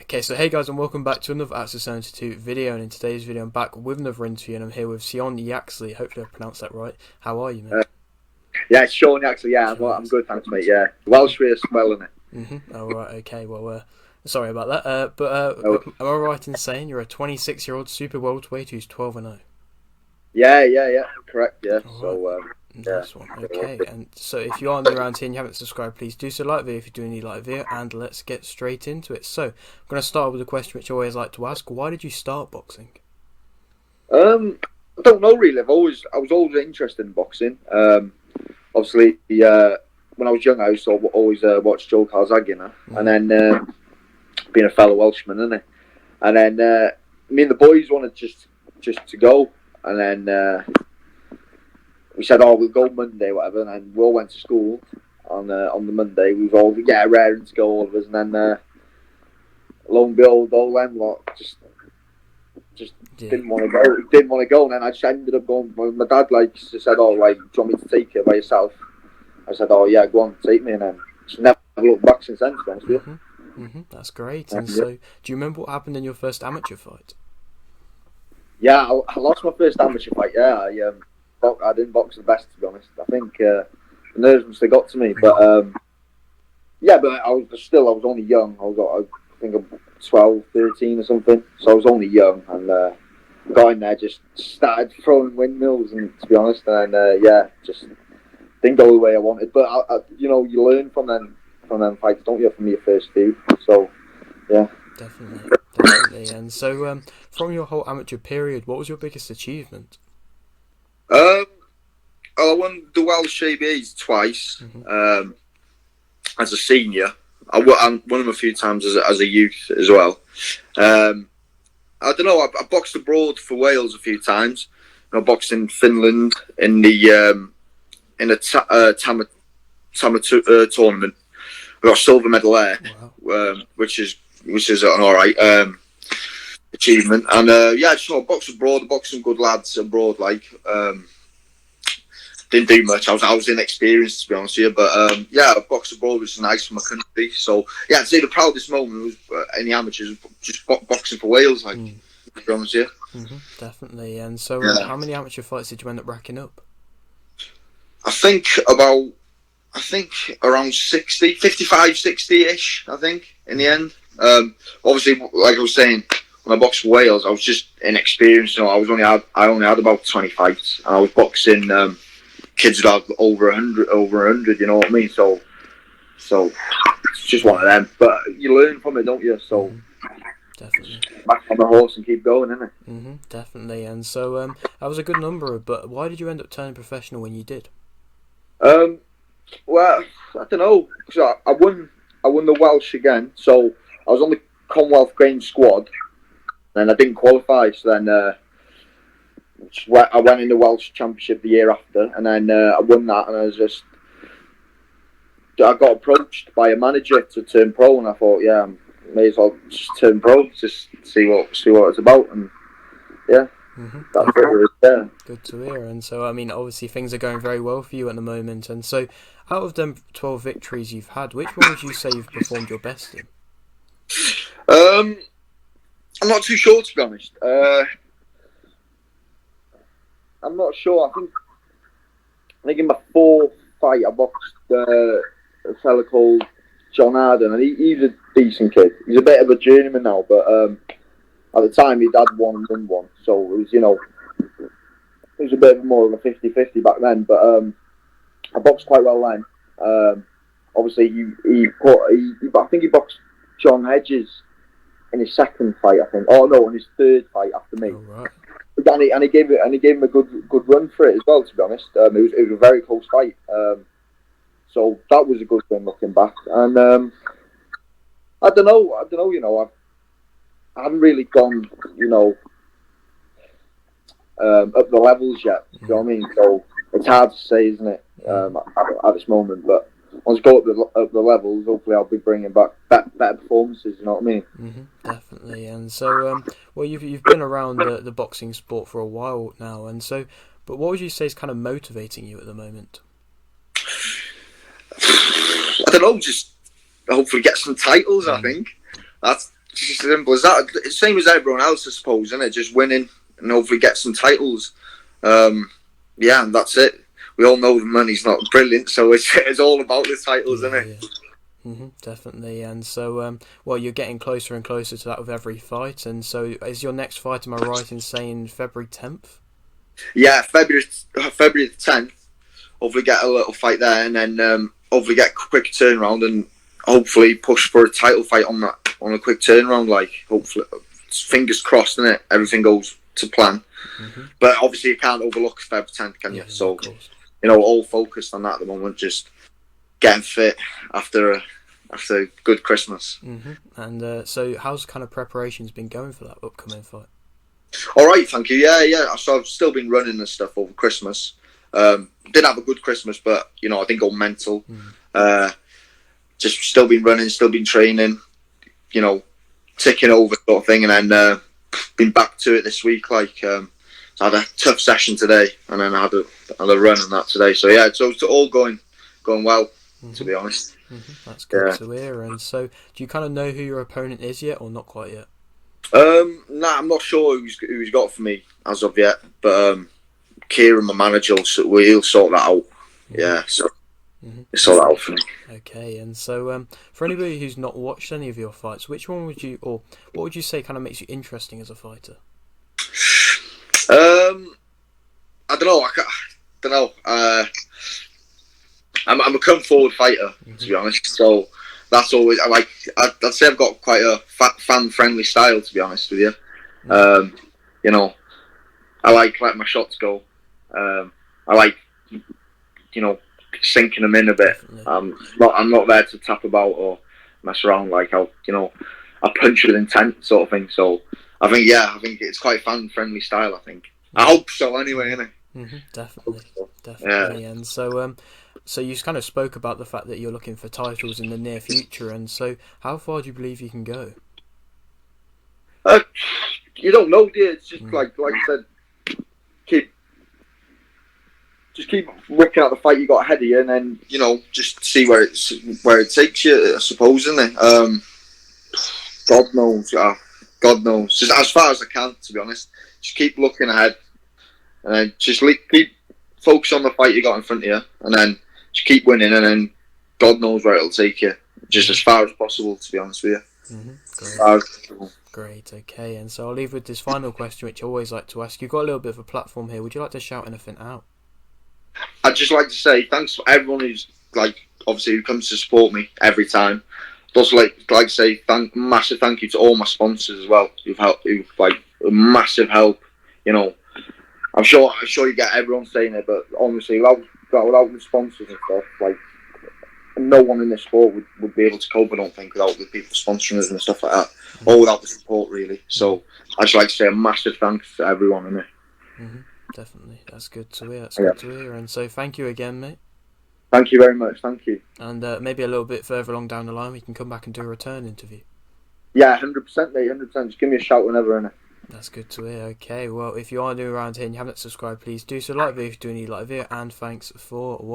Okay, so hey guys, and welcome back to another Access 72 video, and in today's video I'm back with another interview, and I'm here with Sion Yaxley. Hopefully I pronounced that right. How are you, mate? Yeah, it's Sion Yaxley. Yeah, I'm good, thanks, mate. Yeah, Welsh way of spelling it. Oh, right, okay, well, sorry about that. No. Am I right in saying you're a 26-year-old super welterweight who's 12-0? Yeah, correct. Yeah, All so right. Nice one. Okay, and so if you are new around here and you haven't subscribed, please do so. Like the video if you do need like the video, and let's get straight into it. So I'm going to start with a question which I always like to ask: why did you start boxing? I don't know really. I was always interested in boxing. Obviously, when I was young, I used to always watch Joe Calzaghe, and then being a fellow Welshman, isn't it? And then me and the boys wanted just to go, and then we said, "Oh, we'll go Monday, whatever." And then we all went to school on the Monday. We were all raring to go, all of us, and then lo and behold, all them lot just didn't want to go. Didn't want to go, and then I just ended up going. My dad just said, "Oh, do you want me to take it by yourself?" I said, "Oh yeah, go on, take me," and then just never looked back since then. To be honest with you. That's great. And so, do you remember what happened in your first amateur fight? Yeah, I lost my first amateur fight. Yeah, I didn't box the best, to be honest. I think the nerves must have got to me, but but I was only young. I think I'm 12, 13 or something. So I was only young, and got in there, just started throwing windmills, and to be honest, and just didn't go the way I wanted. But you learn from them fights, don't you? From your first few, so yeah. Definitely. And so, from your whole amateur period, what was your biggest achievement? I won the Welsh ABAs twice as a senior. I won them a few times as a youth as well. I don't know. I boxed abroad for Wales a few times. I boxed in Finland in the Tama tournament. I got a silver medal there, which is an alright achievement. And I boxed abroad. I boxed some good lads abroad. Didn't do much. I was inexperienced, to be honest with you. But I boxed abroad, which was nice for my country. So I'd say the proudest moment was in the amateurs, just boxing for Wales. To be honest with you. Definitely. And so, how many amateur fights did you end up racking up? I think around 60, 55, 60-ish, I think, in the end. Obviously, like I was saying, when I boxed for Wales, I was just inexperienced. I only had about 20 fights, and I was boxing kids that had over 100. You know what I mean? So it's just one of them. But you learn from it, don't you? So definitely back on the horse and keep going, innit? Definitely. And so that was a good number. But why did you end up turning professional when you did? Well, I don't know, because I won the Welsh again, so I was on the Commonwealth Games squad, and I didn't qualify, so then I went in the Welsh Championship the year after, and then I won that, and I got approached by a manager to turn pro, and I thought, I may as well just turn pro, just see what it's about, and that's it. Yeah. Good to hear. And so, obviously things are going very well for you at the moment. And so, out of them 12 victories you've had, which one would you say you've performed your best in? I'm not too sure, to be honest. I'm not sure. I think in my fourth fight, I boxed a fella called John Arden, and he's a decent kid. He's a bit of a journeyman now, but at the time he'd had one and won one, so it was a bit more of a 50-50 back then. But I boxed quite well then. Obviously, I think he boxed John Hedges in his second fight. I think. Oh no, in his third fight after me. Oh, right. And he gave him a good run for it as well. To be honest, it was a very close fight. So that was a good win looking back. And I don't know. I haven't really gone, up the levels yet. You know what I mean? So it's hard to say, isn't it, at this moment? But once I go up the levels, hopefully I'll be bringing back better performances. You know what I mean? Definitely. And so, you've been around the boxing sport for a while now, and so, but what would you say is kind of motivating you at the moment? I don't know. Just hopefully get some titles. I think that's It's just as simple as that. It's same as everyone else, I suppose, isn't it? Just winning and hopefully get some titles. Yeah, and that's it. We all know the money's not brilliant, so it's all about the titles, isn't it? Yeah. Definitely. And so, well, you're getting closer and closer to that with every fight. And so, is your next fight, am I right in saying February 10th? Yeah, February the 10th. Hopefully get a little fight there, and then hopefully get a quick turnaround, and hopefully push for a title fight on a quick turnaround. Like, hopefully, fingers crossed, innit? Everything goes to plan. But obviously, you can't overlook Feb 10th, can you? Yeah, so, all focused on that at the moment. Just getting fit after a good Christmas. And so, how's kind of preparations been going for that upcoming fight? All right, thank you. Yeah. So I've still been running and stuff over Christmas. Did have a good Christmas, but I didn't go mental. Just still been running, still been training. Ticking over sort of thing, and then been back to it this week. Like, so I had a tough session today, and then I had a run and that today. So yeah, so it's all going well, to be honest. That's good to hear. And so, do you kind of know who your opponent is yet, or not quite yet? Nah, I'm not sure who's got for me as of yet, but Kieran, my manager, he'll sort that out. Yeah, so he'll sort that out for me. Okay, and so for anybody who's not watched any of your fights, which one would you, or what would you say kind of makes you interesting as a fighter? I don't know. I don't know. I'm a come forward fighter, to be honest. So that's always I'd say I've got quite a fan friendly style, to be honest with you. I like my shots go. I like sinking them in a bit. I'm not there to tap about or mess around. Like I punch with intent, sort of thing. So I think it's quite fan friendly style. I think. I hope so. Anyway, innit? Definitely. Yeah. And so you kind of spoke about the fact that you're looking for titles in the near future, and so how far do you believe you can go? You don't know, dear. It's just like I said, keep ripping out the fight you got ahead of you, and then just see where it takes you. I suppose, isn't it? God knows. God knows. Just as far as I can, to be honest. Just keep looking ahead, and then just keep focus on the fight you got in front of you, and then just keep winning, and then God knows where it'll take you. Just as far as possible, to be honest with you. Great, okay. And so I'll leave with this final question, which I always like to ask. You've got a little bit of a platform here. Would you like to shout anything out? I'd just like to say thanks for everyone who's who comes to support me every time. I'd also like to say massive thank you to all my sponsors as well. Who've a massive help. I'm sure you get everyone saying it, but honestly, without the sponsors and stuff, no one in this sport would be able to cope, I don't think, without the people sponsoring us and stuff like that, or without the support, really. So I'd just like to say a massive thanks to everyone in it. Definitely, that's good to hear. Good to hear. And so, thank you again, mate. Thank you very much. Thank you. And maybe a little bit further along down the line, we can come back and do a return interview. Yeah, 100%, mate. 100%. Just give me a shout whenever, innit? That's good to hear. Okay, well, if you are new around here and you haven't subscribed, please do so. Like the video if you do need like video, and thanks for watching.